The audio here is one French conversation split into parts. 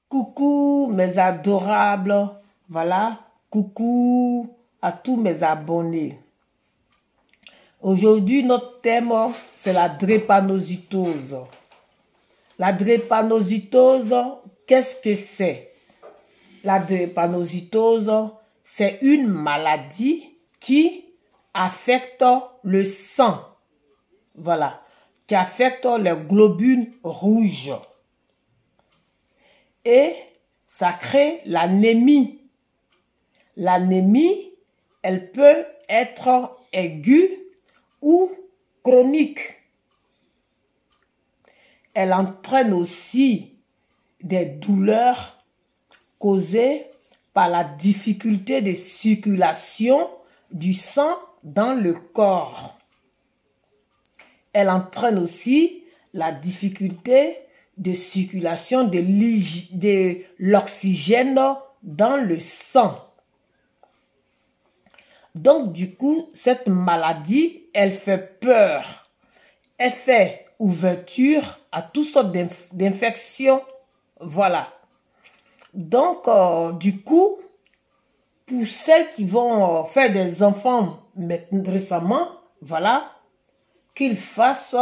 Coucou mes adorables, voilà, coucou à tous mes abonnés. Aujourd'hui, notre thème, c'est la drépanocytose. La drépanocytose, qu'est-ce que c'est? La drépanocytose, c'est une maladie qui affecte le sang. Voilà, qui affecte les globules rouges. Et ça crée l'anémie. L'anémie, elle peut être aiguë ou chronique. Elle entraîne aussi des douleurs causées par la difficulté de circulation du sang dans le corps. Elle entraîne aussi la difficulté de circulation de l'oxygène dans le sang. Donc, du coup, cette maladie, elle fait peur. Elle fait ouverture à toutes sortes d'infections. Voilà. Donc, du coup, pour celles qui vont faire des enfants récemment, voilà, qu'ils fassent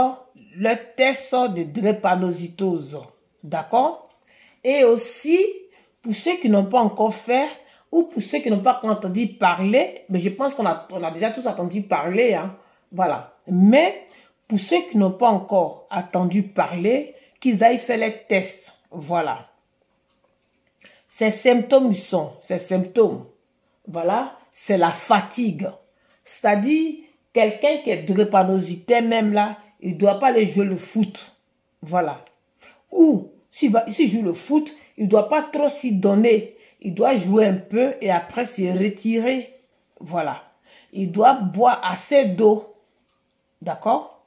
le test de drépanocytose. D'accord? Et aussi, pour ceux qui n'ont pas encore fait, ou pour ceux qui n'ont pas entendu parler, mais je pense qu'on a déjà tous entendu parler, hein, voilà. Mais pour ceux qui n'ont pas encore entendu parler, qu'ils aillent faire les tests, voilà. Ces symptômes ces symptômes, voilà, c'est la fatigue. C'est-à-dire, quelqu'un qui est drépanocyté même là, il ne doit pas aller jouer le foot. Voilà. Ou, s'il joue le foot, il ne doit pas trop s'y donner. Il doit jouer un peu et après se retirer. Voilà. Il doit boire assez d'eau. D'accord?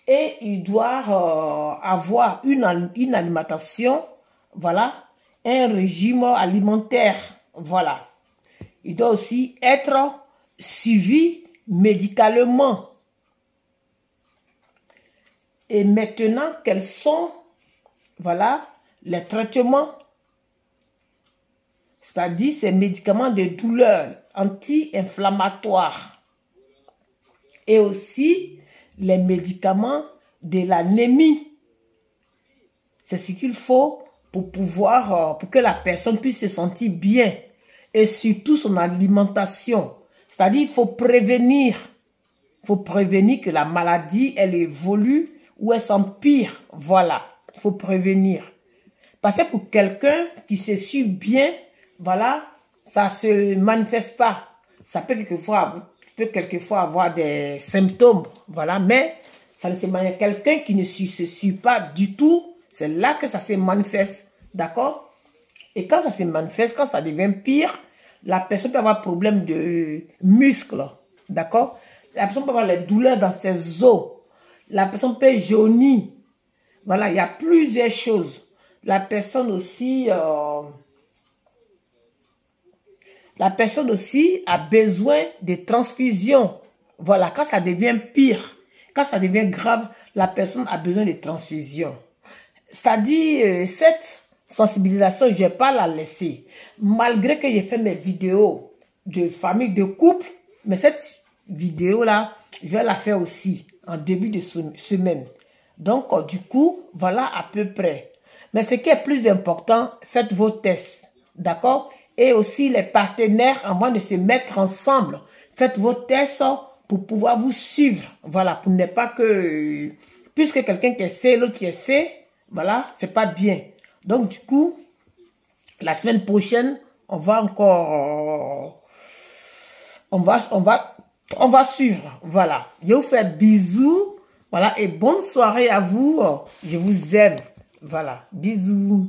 Et il doit avoir une alimentation. Voilà. Un régime alimentaire. Voilà. Il doit aussi être suivi médicalement. Et maintenant, quels sont, voilà, les traitements, c'est-à-dire ces médicaments de douleur anti-inflammatoires et aussi les médicaments de l'anémie. C'est ce qu'il faut pour pouvoir, pour que la personne puisse se sentir bien et surtout son alimentation. C'est-à-dire, il faut prévenir. Il faut prévenir que la maladie, elle évolue ou elle s'empire. Voilà, il faut prévenir. Parce que pour quelqu'un qui se suit bien, voilà, ça ne se manifeste pas. Ça peut quelquefois avoir des symptômes, voilà, mais ça ne se manifeste. Quelqu'un qui ne se suit pas du tout, c'est là que ça se manifeste, d'accord? Et quand ça se manifeste, quand ça devient pire, la personne peut avoir problème de muscles, d'accord? La personne peut avoir les douleurs dans ses os. La personne peut jaunir. Voilà, il y a plusieurs choses. La personne aussi a besoin de transfusions. Voilà, quand ça devient pire, quand ça devient grave, la personne a besoin de transfusions. C'est-à-dire, cette sensibilisation, je ne vais pas la laisser. Malgré que j'ai fait mes vidéos de famille, de couple, mais cette vidéo-là, je vais la faire aussi en début de semaine. Donc, du coup, voilà à peu près. Mais ce qui est plus important, faites vos tests, d'accord? Et aussi les partenaires, en moins de se mettre ensemble, faites vos tests pour pouvoir vous suivre. Voilà, pour ne pas que... Puisque quelqu'un qui essaie, l'autre qui essaie, voilà, c'est pas bien. Donc, du coup, la semaine prochaine, on va encore... On va suivre, voilà. Je vous fais bisous, voilà, et bonne soirée à vous. Je vous aime, voilà. Bisous.